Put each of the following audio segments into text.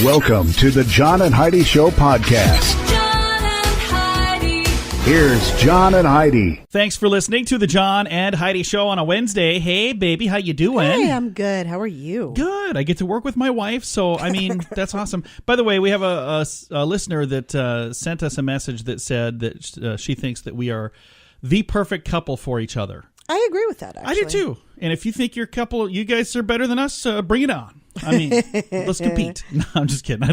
Welcome to the John and Heidi Show podcast. John and Heidi. Here's John and Heidi. Thanks for listening to the John and Heidi Show on a Wednesday. Hey, baby, how you doing? Hey, I'm good. How are you? Good. I get to work with my wife, so, I mean, that's awesome. By the way, we have a listener that sent us a message that said that she thinks that we are the perfect couple for each other. I agree with that, actually. I do, too. And if you think your couple, you guys are better than us, bring it on. I mean, let's compete. No, I'm just kidding.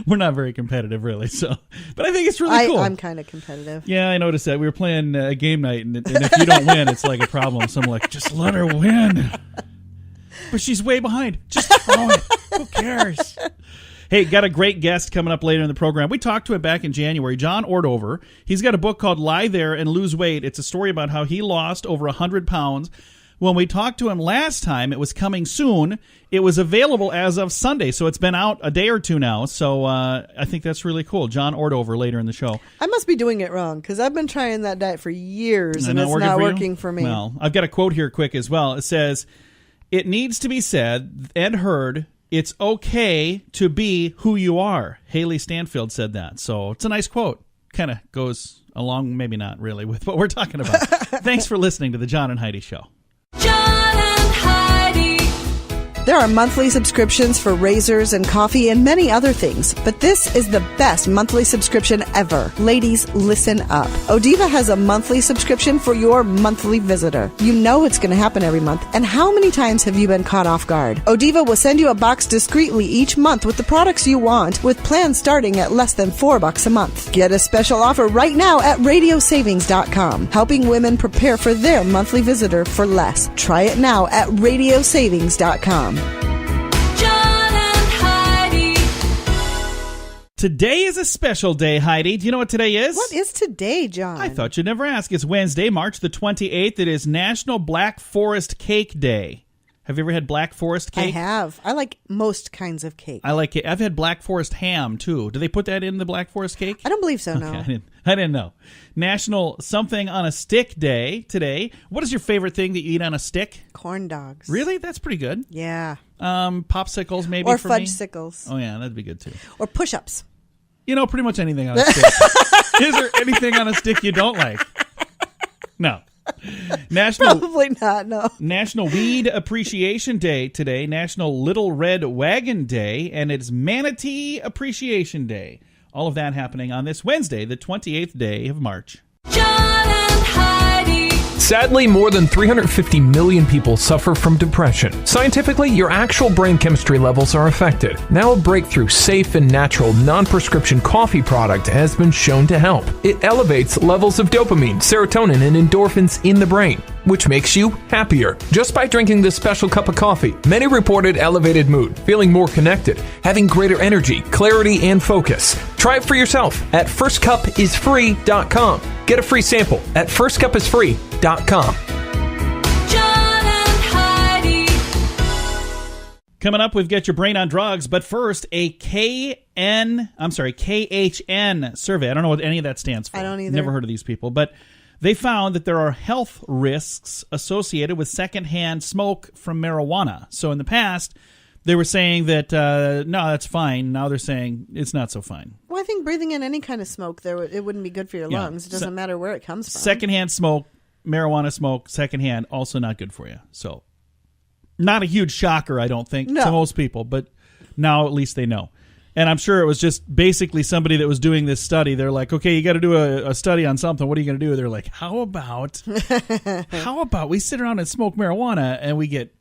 We're not very competitive, really. So, but I think it's really cool. I'm kind of competitive. Yeah, I noticed that. We were playing a game night, and if you don't win, it's like a problem. So I'm like, just let her win. But she's way behind. Just throw it. Who cares? Hey, got a great guest coming up later in the program. We talked to him back in January, John Ordover. He's got a book called Lie There and Lose Weight. It's a story about how he lost over 100 pounds. When we talked to him last time, it was coming soon. It was available as of Sunday, so it's been out a day or two now. So I think that's really cool. John Ordover later in the show. I must be doing it wrong because I've been trying that diet for years and it's not working for me. Well, I've got a quote here quick as well. It says, "It needs to be said and heard, it's okay to be who you are." Haley Stanfield said that. So it's a nice quote. Kind of goes along, maybe not really, with what we're talking about. Thanks for listening to the John and Heidi Show. John and Heidi. There are monthly subscriptions for razors and coffee and many other things, but this is the best monthly subscription ever. Ladies, listen up. Odiva has a monthly subscription for your monthly visitor. You know it's going to happen every month, and how many times have you been caught off guard? Odiva will send you a box discreetly each month with the products you want, with plans starting at less than $4 a month. Get a special offer right now at radiosavings.com, helping women prepare for their monthly visitor for less. Try it now at radiosavings.com. John and Heidi. Today is a special day, Heidi. Do you know what today is? What is today, John? I thought you'd never ask. It's Wednesday, March the 28th. It is National Black Forest Cake Day. Have you ever had Black Forest cake? I have. I like most kinds of cake. I like it. I've had Black Forest ham, too. Do they put that in the Black Forest cake? I don't believe so, no. Okay, I didn't know. National Something on a Stick Day today. What is your favorite thing that you eat on a stick? Corn dogs. Really? That's pretty good. Yeah. Popsicles, maybe, Or for me? fudgesicles. Oh, yeah, that'd be good, too. Or push-ups. You know, pretty much anything on a stick. Is there anything on a stick you don't like? No. Probably not, no. National Weed Appreciation Day today, National Little Red Wagon Day, and it's Manatee Appreciation Day. All of that happening on this Wednesday, the 28th day of March. John and Heidi. Sadly, more than 350 million people suffer from depression. Scientifically, your actual brain chemistry levels are affected. Now a breakthrough, safe and natural, non-prescription coffee product has been shown to help. It elevates levels of dopamine, serotonin, and endorphins in the brain, which makes you happier. Just by drinking this special cup of coffee, many reported elevated mood, feeling more connected, having greater energy, clarity, and focus. Try it for yourself at firstcupisfree.com. Get a free sample at firstcupisfree.com. John and Heidi. Coming up, we've got your brain on drugs, but first, a KHN survey. I don't know what any of that stands for. I don't either. Never heard of these people, but they found that there are health risks associated with secondhand smoke from marijuana. So in the past, they were saying that, no, that's fine. Now they're saying it's not so fine. Well, I think breathing in any kind of smoke, it wouldn't be good for your Yeah. lungs. It doesn't matter where it comes from. Secondhand smoke, marijuana smoke, secondhand, also not good for you. So not a huge shocker, I don't think, to most people, but now at least they know. And I'm sure it was just basically somebody that was doing this study. They're like, okay, you got to do a study on something. What are you going to do? They're like, how about we sit around and smoke marijuana and we get,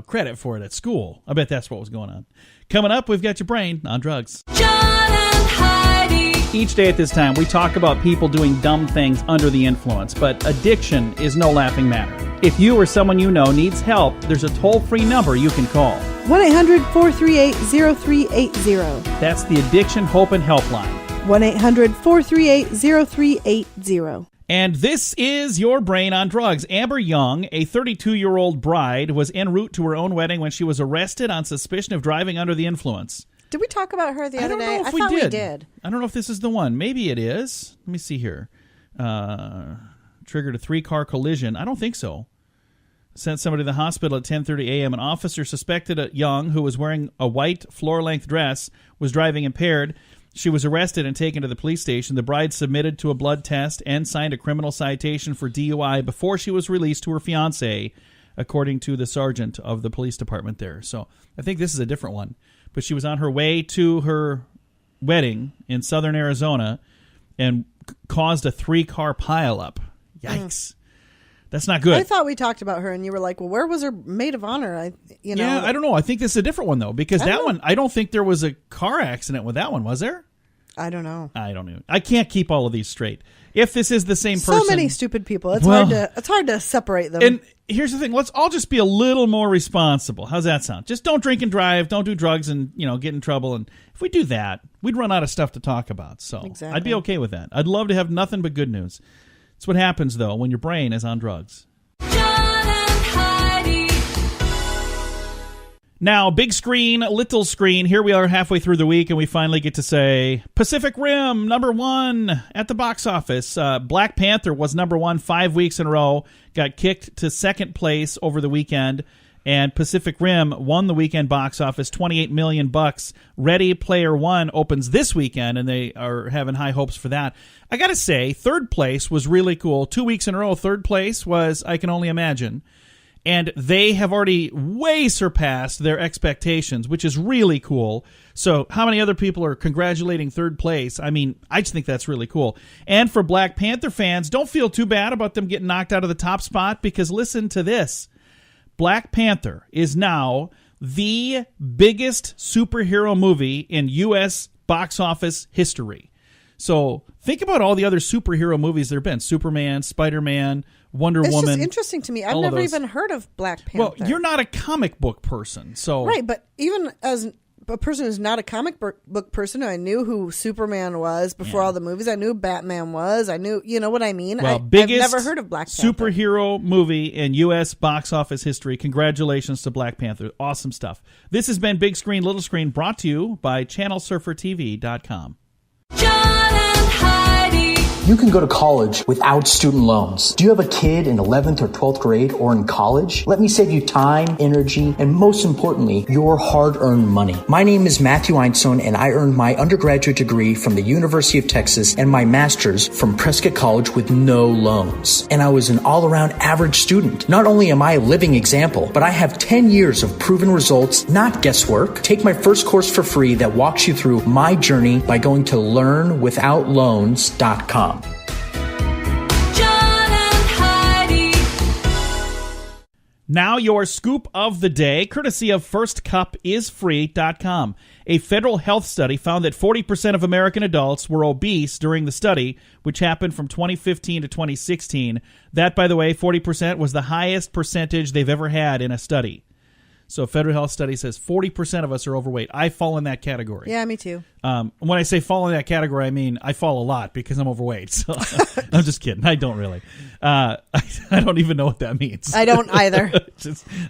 credit for it at school? I bet that's what was going on. Coming up, we've got your brain on drugs. John and Heidi. Each day at this time, we talk about people doing dumb things under the influence, but addiction is no laughing matter. If you or someone you know needs help, there's a toll-free number you can call. 1-800-438-0380. That's the Addiction Hope and Helpline. 1-800-438-0380. And this is your brain on drugs. Amber Young, a 32-year-old bride, was en route to her own wedding when she was arrested on suspicion of driving under the influence. Did we talk about her the other day? I thought we did. I don't know if this is the one. Maybe it is. Let me see here. Triggered a 3-car collision. I don't think so. sent somebody to the hospital at 10:30 a.m. An officer suspected a Young, who was wearing a white floor-length dress, was driving impaired. She was arrested and taken to the police station. The bride submitted to a blood test and signed a criminal citation for DUI before she was released to her fiancé, according to the sergeant of the police department there. So I think this is a different one. But she was on her way to her wedding in southern Arizona and caused a 3-car pileup. Yikes. That's not good. I thought we talked about her, and you were like, well, where was her maid of honor? Yeah, I don't know. I think this is a different one, though, because that one, I don't think there was a car accident with that one, was there? I don't know. I don't know. I can't keep all of these straight. If this is the same person. So many stupid people. It's hard to separate them. And here's the thing. Let's all just be a little more responsible. How's that sound? Just don't drink and drive. Don't do drugs and, get in trouble. And if we do that, we'd run out of stuff to talk about. So exactly. I'd be okay with that. I'd love to have nothing but good news. It's what happens, though, when your brain is on drugs. John and Heidi. Now, big screen, little screen. Here we are halfway through the week, and we finally get to say Pacific Rim, number 1 at the box office. Black Panther was number 1 5 weeks in a row, got kicked to second place over the weekend, and Pacific Rim won the weekend box office, $28 million. Ready Player One opens this weekend, and they are having high hopes for that. I got to say, third place was really cool. 2 weeks in a row, third place was I Can Only Imagine. And they have already way surpassed their expectations, which is really cool. So how many other people are congratulating third place? I mean, I just think that's really cool. And for Black Panther fans, don't feel too bad about them getting knocked out of the top spot, because listen to this. Black Panther is now the biggest superhero movie in U.S. box office history. So think about all the other superhero movies there have been. Superman, Spider-Man, Wonder Woman. It's just interesting to me. I've never even heard of Black Panther. Well, you're not a comic book person, so... Right, but even as a person who's not a comic book person, I knew who Superman was before all the movies. I knew Batman was. I knew, you know what I mean? Well, I've biggest never heard of Black Panther. Superhero movie in U.S. box office history. Congratulations to Black Panther. Awesome stuff. This has been Big Screen, Little Screen, brought to you by ChannelSurferTV.com. John and Heidi. You can go to college without student loans. Do you have a kid in 11th or 12th grade or in college? Let me save you time, energy, and most importantly, your hard-earned money. My name is Matthew Einstein, and I earned my undergraduate degree from the University of Texas and my master's from Prescott College with no loans. And I was an all-around average student. Not only am I a living example, but I have 10 years of proven results, not guesswork. Take my first course for free that walks you through my journey by going to learnwithoutloans.com. Now your scoop of the day, courtesy of FirstCupIsFree.com. A federal health study found that 40% of American adults were obese during the study, which happened from 2015 to 2016. That, by the way, 40% was the highest percentage they've ever had in a study. So a federal health study says 40% of us are overweight. I fall in that category. Yeah, me too. When I say fall in that category, I mean I fall a lot because I'm overweight. So I'm just kidding. I don't really. I don't even know what that means. I don't either.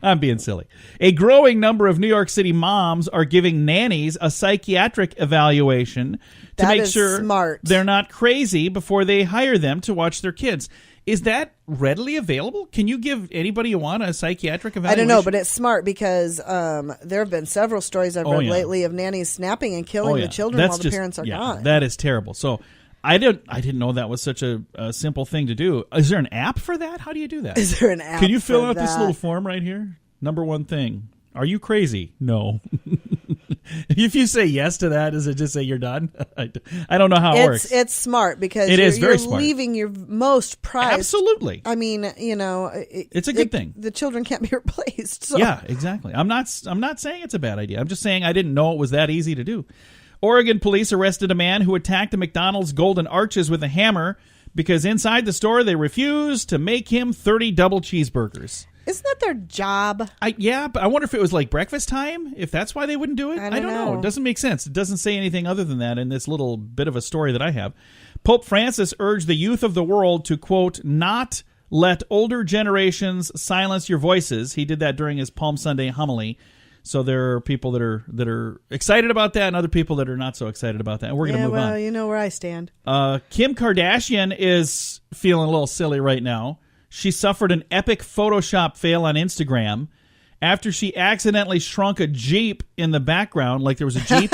I'm being silly. A growing number of New York City moms are giving nannies a psychiatric evaluation to make sure smart. They're not crazy before they hire them to watch their kids. Is that readily available? Can you give anybody you want a psychiatric evaluation? I don't know, but it's smart because there have been several stories I've read lately of nannies snapping and killing the children while the parents are gone. That is terrible. So I didn't know that was such a simple thing to do. Is there an app for that? How do you do that? Is there an app? Can you fill out that? this little form right here? Number one thing. Are you crazy? No. If you say yes to that, does it just say you're done? I don't know how it works. It's smart because you're smart. Leaving your most prized. Absolutely. I mean, it's a good thing. The children can't be replaced. So. Yeah, exactly. I'm not saying it's a bad idea. I'm just saying I didn't know it was that easy to do. Oregon police arrested a man who attacked a McDonald's Golden Arches with a hammer because inside the store they refused to make him 30 double cheeseburgers. Isn't that their job? Yeah, but I wonder if it was like breakfast time, if that's why they wouldn't do it. I don't know. It doesn't make sense. It doesn't say anything other than that in this little bit of a story that I have. Pope Francis urged the youth of the world to, quote, not let older generations silence your voices. He did that during his Palm Sunday homily. So there are people that are excited about that and other people that are not so excited about that. And we're going to move on. You know where I stand. Kim Kardashian is feeling a little silly right now. she suffered an epic Photoshop fail on Instagram after she accidentally shrunk a Jeep in the background, like there was a Jeep,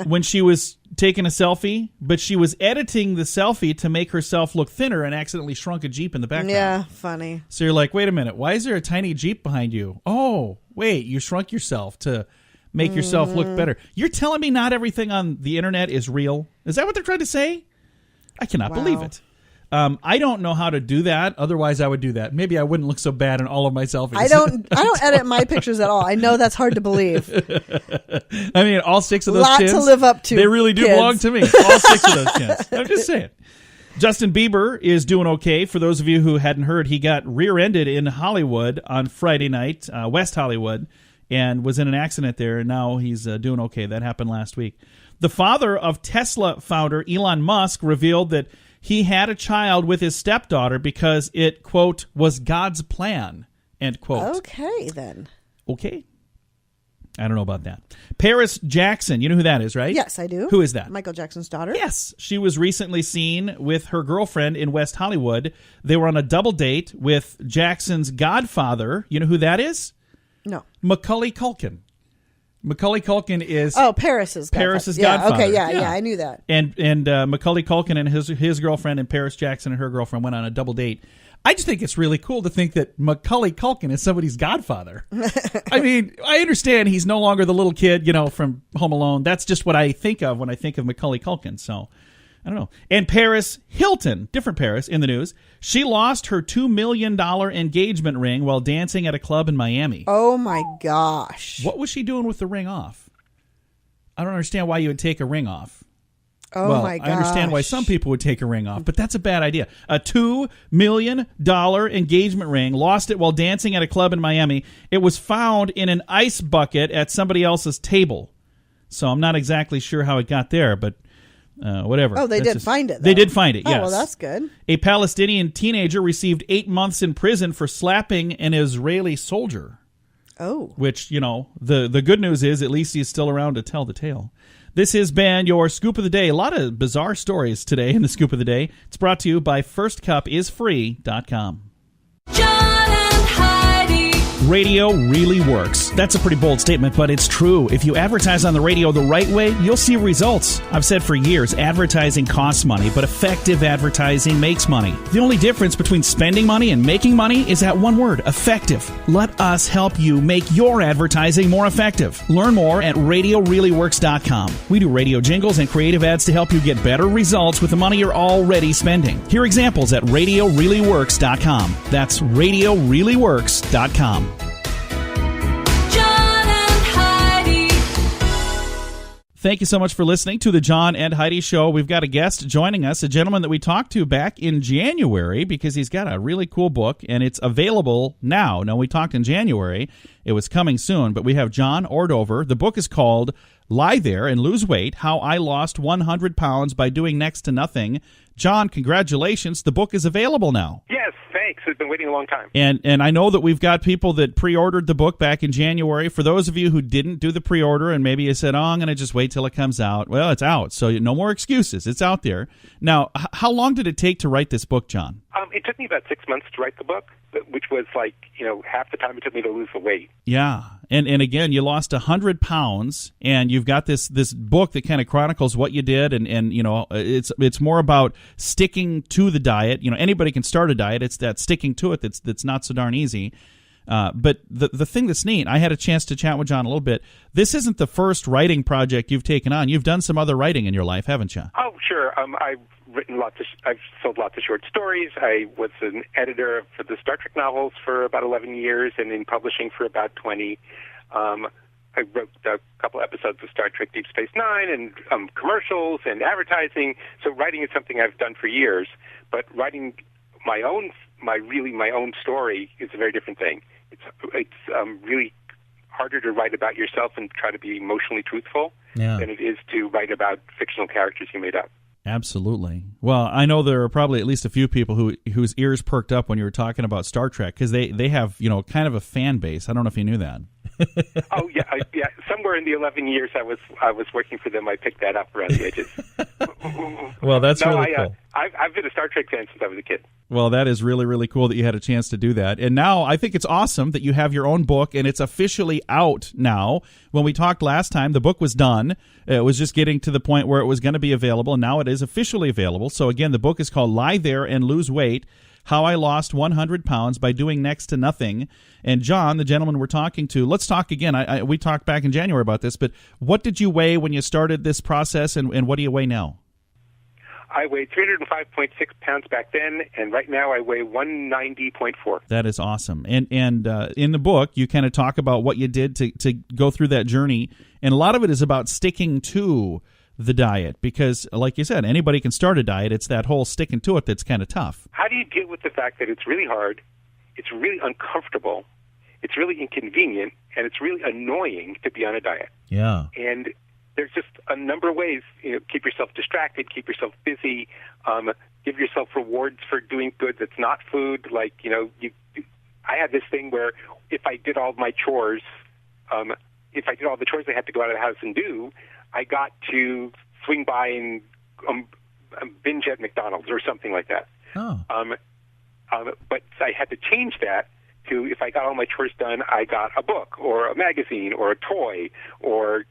when she was taking a selfie, but she was editing the selfie to make herself look thinner and accidentally shrunk a Jeep in the background. Yeah, funny. So you're like, wait a minute, why is there a tiny Jeep behind you? Oh, wait, you shrunk yourself to make yourself look better. You're telling me not everything on the internet is real? Is that what they're trying to say? I cannot believe it. I don't know how to do that. Otherwise, I would do that. Maybe I wouldn't look so bad in all of my selfies. I don't edit my pictures at all. I know that's hard to believe. I mean, all 6 of those Lot chins, to live up to, they really do kids. belong to me. All 6 of those chins. I'm just saying. Justin Bieber is doing okay. For those of you who hadn't heard, he got rear-ended in Hollywood on Friday night, West Hollywood, and was in an accident there, and now he's doing okay. That happened last week. The father of Tesla founder Elon Musk revealed that he had a child with his stepdaughter because it, quote, was God's plan, end quote. Okay, then. Okay. I don't know about that. Paris Jackson, you know who that is, right? Yes, I do. Who is that? Michael Jackson's daughter. Yes. She was recently seen with her girlfriend in West Hollywood. They were on a double date with Jackson's godfather. You know who that is? No. Macaulay Culkin. Macaulay Culkin is Paris's Paris's godfather. godfather. Yeah, okay, yeah, I knew that. And Macaulay Culkin and his girlfriend and Paris Jackson and her girlfriend went on a double date. I just think it's really cool to think that Macaulay Culkin is somebody's godfather. I mean, I understand he's no longer the little kid, from Home Alone. That's just what I think of when I think of Macaulay Culkin. So, I don't know. And Paris Hilton, different Paris in the news, she lost her $2 million engagement ring while dancing at a club in Miami. Oh, my gosh. What was she doing with the ring off? I don't understand why you would take a ring off. Oh, my gosh. I understand why some people would take a ring off, but that's a bad idea. A $2 million engagement ring, lost it while dancing at a club in Miami. It was found in an ice bucket at somebody else's table. So I'm not exactly sure how it got there, but whatever. Oh, they did find it, though. They did find it, yes. Oh, well, that's good. A Palestinian teenager received 8 months in prison for slapping an Israeli soldier. Oh. Which, the good news is at least he's still around to tell the tale. This has been your Scoop of the Day. A lot of bizarre stories today in the Scoop of the Day. It's brought to you by FirstCupIsFree.com. John and Heidi. Radio really works. That's a pretty bold statement, but it's true. If you advertise on the radio the right way, you'll see results. I've said for years, advertising costs money, but effective advertising makes money. The only difference between spending money and making money is that one word, effective. Let us help you make your advertising more effective. Learn more at RadioReallyWorks.com. We do radio jingles and creative ads to help you get better results with the money you're already spending. Hear examples at RadioReallyWorks.com. That's RadioReallyWorks.com. Thank you so much for listening to the John and Heidi Show. We've got a guest joining us, a gentleman that we talked to back in January because he's got a really cool book, and it's available now. Now, we talked in January. It was coming soon, but we have John Ordover. The book is called Lie There and Lose Weight, How I Lost 100 Pounds by Doing Next to Nothing. John, congratulations. The book is available now. Yes, thanks. I've been waiting a long time. And I know that we've got people that pre-ordered the book back in January. For those of you who didn't do the pre-order and maybe you said, I'm going to just wait till it comes out. Well, it's out, so no more excuses. It's out there. Now, how long did it take to write this book, John? It took me about 6 months to write the book, which was half the time it took me to lose the weight. Yeah. And again, you lost 100 pounds, and you've got this book that kind of chronicles what you did, and it's more about sticking to the diet. Anybody can start a diet. It's that sticking to it that's not so darn easy. But the thing that's neat, I had a chance to chat with John a little bit. This isn't the first writing project you've taken on. You've done some other writing in your life, haven't you? Oh, sure. I've sold lots of short stories. I was an editor for the Star Trek novels for about 11 years, and in publishing for about 20. I wrote a couple episodes of Star Trek Deep Space Nine and commercials and advertising. So writing is something I've done for years. But writing my own story is a very different thing. It's really harder to write about yourself and try to be emotionally truthful than it is to write about fictional characters you made up. Absolutely. Well, I know there are probably at least a few people whose ears perked up when you were talking about Star Trek because they have kind of a fan base. I don't know if you knew that. Oh yeah. Somewhere in the 11 years I was working for them, I picked that up around the edges. Well, that's really cool. I've been a Star Trek fan since I was a kid. Well, that is really, really cool that you had a chance to do that. And now I think it's awesome that you have your own book, and it's officially out now. When we talked last time, the book was done. It was just getting to the point where it was going to be available, and now it is officially available. So, again, the book is called Lie There and Lose Weight, How I Lost 100 Pounds by Doing Next to Nothing. And John, the gentleman we're talking to, let's talk again. We talked back in January about this, but what did you weigh when you started this process, and what do you weigh now? I weighed 305.6 pounds back then, and right now I weigh 190.4. That is awesome. And in the book, you kind of talk about what you did to go through that journey, and a lot of it is about sticking to the diet because, like you said, anybody can start a diet. It's that whole sticking to it that's kind of tough. How do you deal with the fact that it's really hard, it's really uncomfortable, it's really inconvenient, and it's really annoying to be on a diet? Yeah. And there's just a number of ways. Keep yourself distracted, keep yourself busy, give yourself rewards for doing good that's not food. Like, I had this thing where if I did all my chores, if I did all the chores I had to go out of the house and do, I got to swing by and binge at McDonald's or something like that. Oh. But I had to change that to if I got all my chores done, I got a book or a magazine or a toy or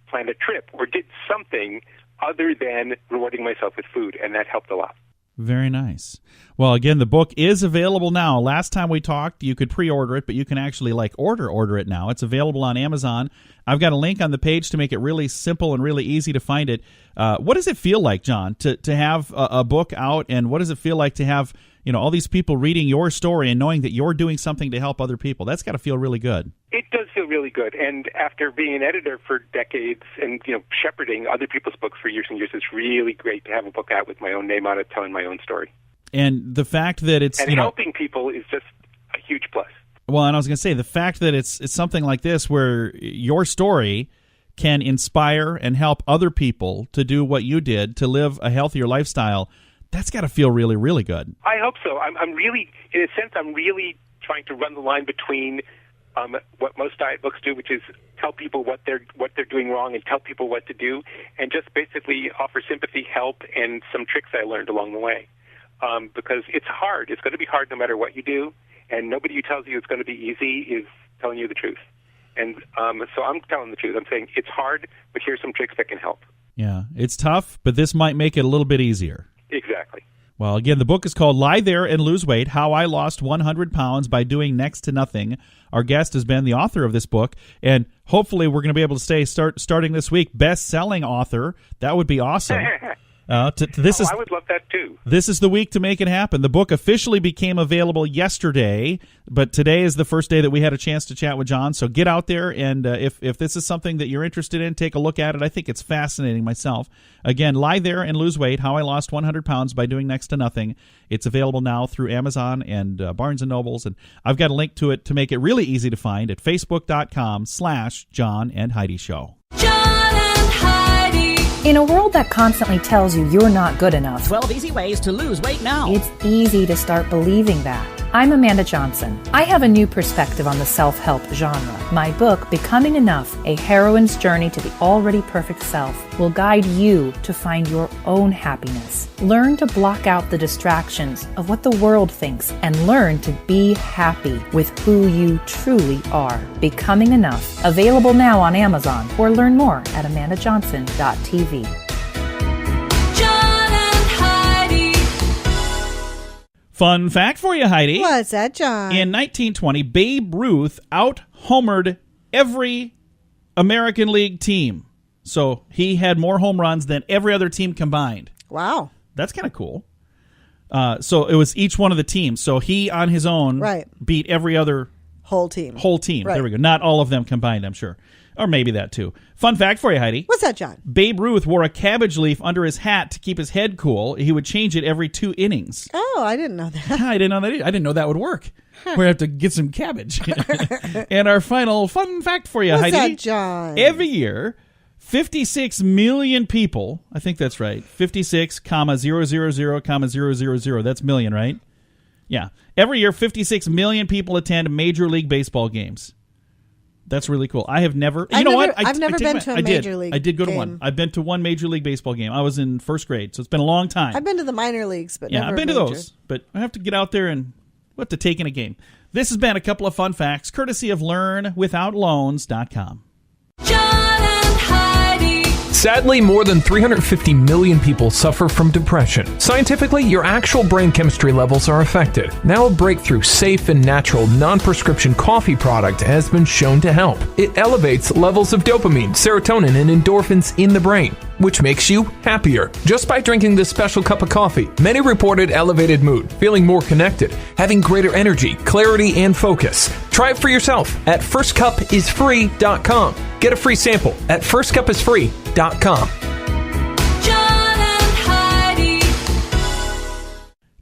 planned a trip or did something other than rewarding myself with food, and that helped a lot. Very nice. Well, again, the book is available now. Last time we talked, you could pre-order it, but you can actually order it now. It's available on Amazon. I've got a link on the page to make it really simple and really easy to find it. What does it feel like, John, to have a book out, and what does it feel like to have all these people reading your story and knowing that you're doing something to help other people? That's got to feel really good. It does feel really good. And after being an editor for decades and, shepherding other people's books for years and years, it's really great to have a book out with my own name on it, telling my own story. And the fact that it's... And helping people is just a huge plus. Well, and I was going to say, the fact that it's something like this where your story can inspire and help other people to do what you did, to live a healthier lifestyle, that's got to feel really, really good. I hope so. I'm really, in a sense, I'm really trying to run the line between what most diet books do, which is tell people what they're doing wrong and tell people what to do, and just basically offer sympathy, help, and some tricks I learned along the way. Because it's hard. It's going to be hard no matter what you do, and nobody who tells you it's going to be easy is telling you the truth. And so I'm telling the truth. I'm saying it's hard, but here's some tricks that can help. Yeah, it's tough, but this might make it a little bit easier. Exactly. Well, again, the book is called Lie There and Lose Weight, How I Lost 100 Pounds by Doing Next to Nothing. Our guest has been the author of this book, and hopefully we're going to be able to starting this week, best-selling author. That would be awesome. I would love that too. This is the week to make it happen. The book officially became available yesterday, but today is the first day that we had a chance to chat with John. So get out there, and if this is something that you're interested in, take a look at it. I think it's fascinating myself. Again, Lie There and Lose Weight, How I Lost 100 Pounds by Doing Next to Nothing. It's available now through Amazon and Barnes & Nobles, and I've got a link to it to make it really easy to find at facebook.com/John and Heidi Show. John and Heidi. In a world that constantly tells you you're not good enough, 12 easy ways to lose weight now. it's easy to start believing that. I'm Amanda Johnson. I have a new perspective on the self-help genre. My book, Becoming Enough, A Heroine's Journey to the Already Perfect Self, will guide you to find your own happiness. Learn to block out the distractions of what the world thinks and learn to be happy with who you truly are. Becoming Enough, available now on Amazon, or learn more at amandajohnson.tv. John and Heidi. Fun fact for you, Heidi. What's that, John? In 1920, Babe Ruth out-homered every American League team. So he had more home runs than every other team combined. Wow. That's kind of cool. So it was each one of the teams. So he, on his own, beat every other whole team. Right. There we go. Not all of them combined, I'm sure. Or maybe that, too. Fun fact for you, Heidi. What's that, John? Babe Ruth wore a cabbage leaf under his hat to keep his head cool. He would change it every 2 innings. Oh, I didn't know that. I didn't know that either. I didn't know that would work. We'd have to get some cabbage. And our final fun fact for you, What's Heidi. that, John? Every year, 56 million people, I think that's right, 56,000,000, that's million, right? Yeah. Every year, 56 million people attend Major League Baseball games. That's really cool. I have never. I've You know never- what? I've never been to a major league I did go to game. one. I've been to one Major League Baseball game. I was in first grade, so it's been a long time. I've been to the minor leagues, but Yeah, never I've been to major. those, but I have to get out there and what to take in a game. This has been a couple of fun facts, courtesy of LearnWithoutLoans.com. John and Heidi. Sadly, more than 350 million people suffer from depression. Scientifically, your actual brain chemistry levels are affected. Now, a breakthrough, safe and natural, non-prescription coffee product has been shown to help. It elevates levels of dopamine, serotonin, and endorphins in the brain, which makes you happier. Just by drinking this special cup of coffee, many reported elevated mood, feeling more connected, having greater energy, clarity, and focus. Try it for yourself at firstcupisfree.com. Get a free sample at firstcupisfree.com. John and Heidi.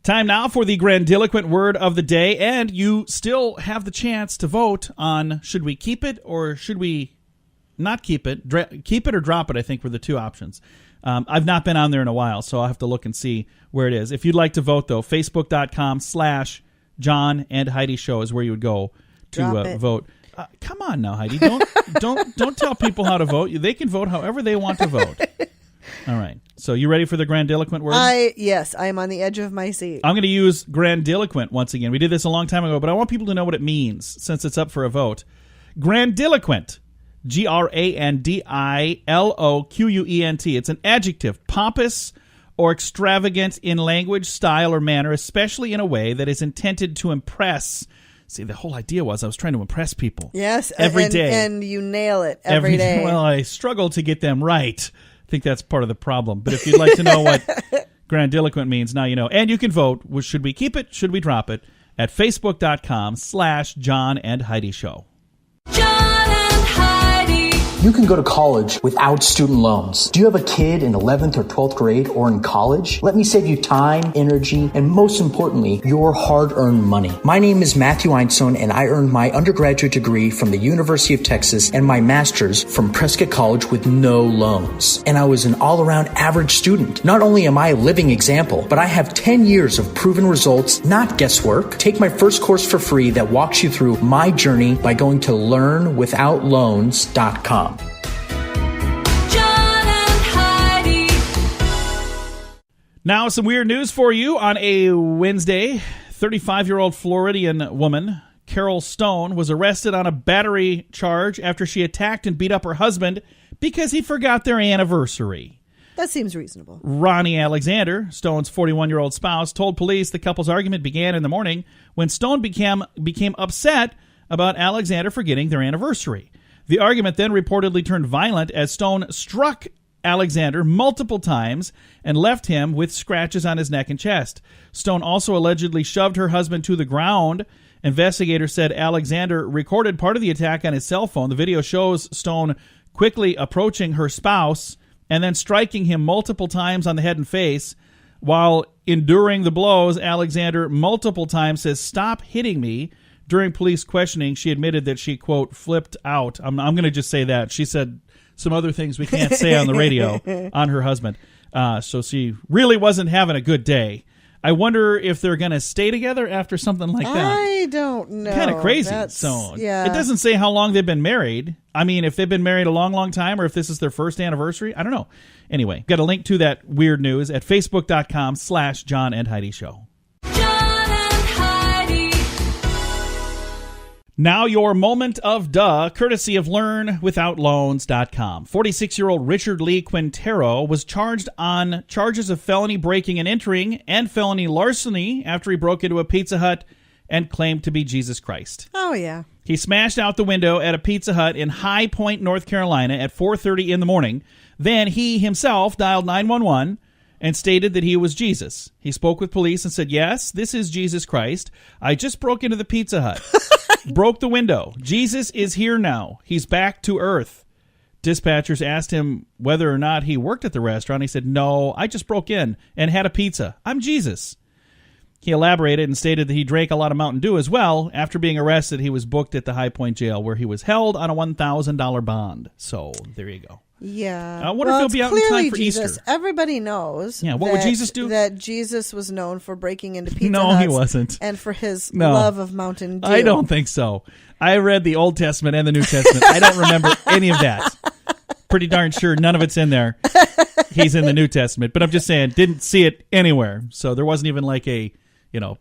Time now for the grandiloquent word of the day, and you still have the chance to vote on should we keep it or should we not keep it. Keep it or drop it, I think, were the two options. I've not been on there in a while, so I'll have to look and see where it is. If you'd like to vote, though, facebook.com/John and Heidi Show is where you would go to vote. Come on now, Heidi. Don't tell people how to vote. They can vote however they want to vote. All right. So you ready for the grandiloquent word? Yes, I am on the edge of my seat. I'm going to use grandiloquent once again. We did this a long time ago, but I want people to know what it means since it's up for a vote. Grandiloquent. Grandilloquent. It's an adjective, pompous or extravagant in language, style, or manner, especially in a way that is intended to impress. See, the whole idea was I was trying to impress people. Yes, every day. And you nail it every day. Well, I struggle to get them right. I think that's part of the problem. But if you'd like to know what grandiloquent means, now you know. And you can vote. Should we keep it? Should we drop it? At facebook.com/John and Heidi Show. John and Heidi. You can go to college without student loans. Do you have a kid in 11th or 12th grade or in college? Let me save you time, energy, and most importantly, your hard-earned money. My name is Matthew Einstone, and I earned my undergraduate degree from the University of Texas and my master's from Prescott College with no loans. And I was an all-around average student. Not only am I a living example, but I have 10 years of proven results, not guesswork. Take my first course for free that walks you through my journey by going to LearnWithoutLoans.com. Now, some weird news for you on a Wednesday. 35-year-old Floridian woman, Carol Stone, was arrested on a battery charge after she attacked and beat up her husband because he forgot their anniversary. That seems reasonable. Ronnie Alexander, Stone's 41-year-old spouse, told police the couple's argument began in the morning when Stone became upset about Alexander forgetting their anniversary. The argument then reportedly turned violent as Stone struck Alexander multiple times and left him with scratches on his neck and chest. Stone also allegedly shoved her husband to the ground. Investigators said Alexander recorded part of the attack on his cell phone. The video shows Stone quickly approaching her spouse and then striking him multiple times on the head and face. While enduring the blows, Alexander multiple times says, "Stop hitting me." During police questioning, she admitted that she, quote, flipped out. I'm going to just say that. She said some other things we can't say on the radio on her husband. So she really wasn't having a good day. I wonder if they're going to stay together after something like that. I don't know. Kind of crazy. Yeah. It doesn't say how long they've been married. I mean, if they've been married a long, long time or if this is their first anniversary. I don't know. Anyway, got a link to that weird news at facebook.com/John and Heidi Show. Now your moment of duh, courtesy of LearnWithoutLoans.com. 46-year-old Richard Lee Quintero was charged on charges of felony breaking and entering and felony larceny after he broke into a Pizza Hut and claimed to be Jesus Christ. Oh, yeah. He smashed out the window at a Pizza Hut in High Point, North Carolina at 4:30 in the morning. Then he himself dialed 911 and stated that he was Jesus. He spoke with police and said, "Yes, this is Jesus Christ. I just broke into the Pizza Hut. Broke the window. Jesus is here now. He's back to earth." Dispatchers asked him whether or not he worked at the restaurant. He said, "No, I just broke in and had a pizza. I'm Jesus." He elaborated and stated that he drank a lot of Mountain Dew as well. After being arrested, he was booked at the High Point jail where he was held on a $1,000 bond. So there you go. Yeah. I wonder if he'll be out in clearly time for Jesus. Easter. Everybody knows. Yeah, what would Jesus do? That Jesus was known for breaking into Pizza No, Huts he wasn't. and for his No. love of Mountain Dew. I don't think so. I read the Old Testament and the New Testament. I don't remember any of that. Pretty darn sure none of it's in there. He's in the New Testament. But I'm just saying, didn't see it anywhere. So there wasn't even like a,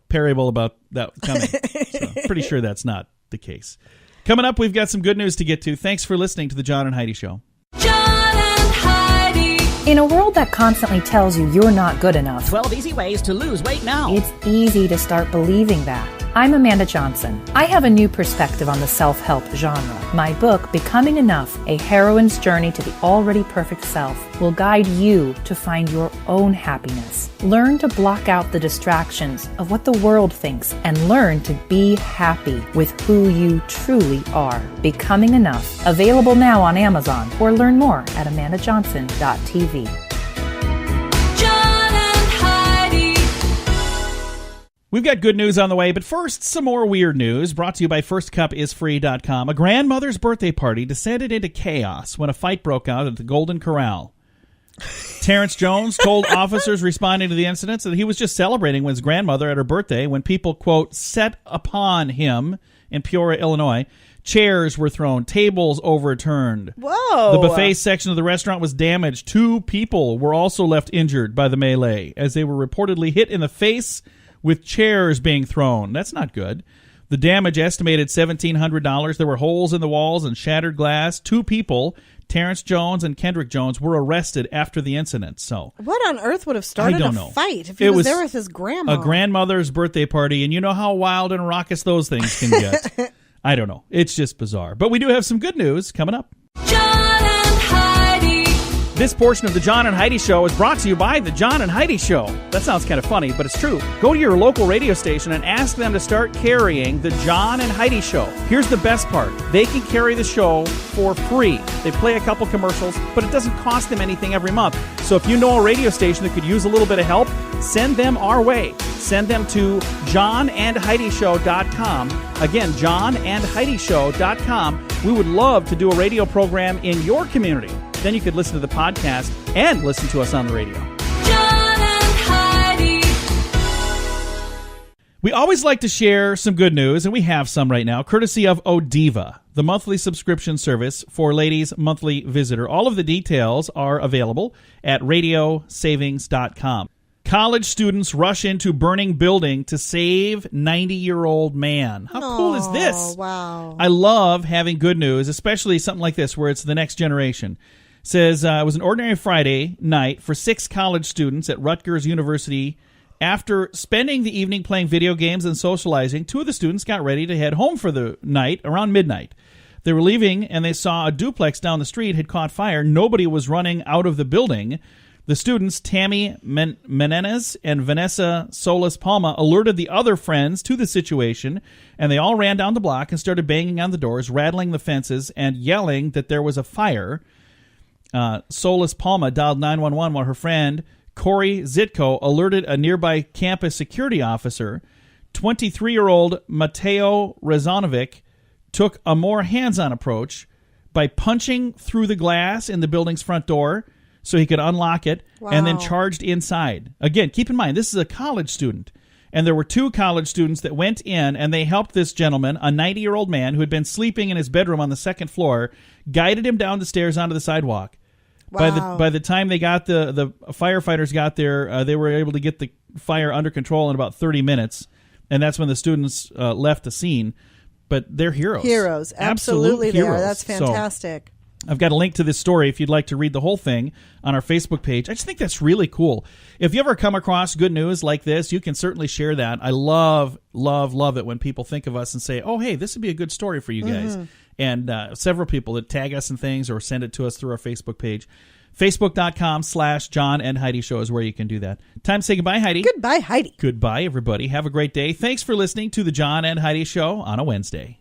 parable about that coming. So pretty sure that's not the case. Coming up, we've got some good news to get to. Thanks for listening to the John and Heidi Show. John and Heidi. In a world that constantly tells you you're not good enough, 12 easy ways to lose weight now. it's easy to start believing that. I'm Amanda Johnson. I have a new perspective on the self-help genre. My book, Becoming Enough, A Heroine's Journey to the Already Perfect Self, will guide you to find your own happiness. Learn to block out the distractions of what the world thinks and learn to be happy with who you truly are. Becoming Enough. Available now on Amazon or learn more at amandajohnson.tv. John and Heidi. We've got good news on the way, but first, some more weird news brought to you by FirstCupIsFree.com. A grandmother's birthday party descended into chaos when a fight broke out at the Golden Corral. Terrence Jones told officers responding to the incidents that he was just celebrating with his grandmother at her birthday when people, quote, set upon him in Peoria, Illinois. Chairs were thrown, tables overturned. Whoa. The buffet section of the restaurant was damaged. 2 people were also left injured by the melee as they were reportedly hit in the face with chairs being thrown. That's not good. The damage estimated $1,700. There were holes in the walls and shattered glass. 2 people, Terrence Jones and Kendrick Jones, were arrested after the incident. So What on earth would have started I don't a know. fight if he It was there with his grandma? a grandmother's birthday party, and you know how wild and raucous those things can get. I don't know. It's just bizarre. But we do have some good news coming up. John and Heidi. This portion of the John and Heidi Show is brought to you by the John and Heidi Show. That sounds kind of funny, but it's true. Go to your local radio station and ask them to start carrying the John and Heidi Show. Here's the best part. They can carry the show for free. They play a couple commercials, but it doesn't cost them anything every month. So if you know a radio station that could use a little bit of help, send them our way. Send them to johnandheidishow.com. Again, johnandheidishow.com. We would love to do a radio program in your community. Then you could listen to the podcast and listen to us on the radio. John and Heidi. We always like to share some good news, and we have some right now, courtesy of Odiva, the monthly subscription service for Ladies Monthly Visitor. All of the details are available at radiosavings.com. College students rush into burning building to save 90-year-old man. How cool is this? Wow. I love having good news, especially something like this where it's the next generation. Says it was an ordinary Friday night for 6 college students at Rutgers University. After spending the evening playing video games and socializing, 2 of the students got ready to head home for the night around midnight. They were leaving and they saw a duplex down the street had caught fire. Nobody was running out of the building. The students, Tammy Menendez and Vanessa Solis Palma, alerted the other friends to the situation, and they all ran down the block and started banging on the doors, rattling the fences, and yelling that there was a fire. Solis Palma dialed 911 while her friend, Corey Zitko, alerted a nearby campus security officer. 23-year-old Mateo Rezanovic took a more hands-on approach by punching through the glass in the building's front door so he could unlock it, and then charged inside. Again, keep in mind, this is a college student. And there were 2 college students that went in, and they helped this gentleman, a 90-year-old man who had been sleeping in his bedroom on the 2nd floor, guided him down the stairs onto the sidewalk. Wow. By the time they got the firefighters got there, they were able to get the fire under control in about 30 minutes, and that's when the students left the scene. But they're heroes. Heroes. Absolutely they are. heroes. That's fantastic. So, I've got a link to this story if you'd like to read the whole thing on our Facebook page. I just think that's really cool. If you ever come across good news like this, you can certainly share that. I love, love, love it when people think of us and say, oh, hey, this would be a good story for you guys. And several people that tag us and things or send it to us through our Facebook page. Facebook.com/John and Heidi Show is where you can do that. Time to say goodbye, Heidi. Goodbye, Heidi. Goodbye, everybody. Have a great day. Thanks for listening to the John and Heidi Show on a Wednesday.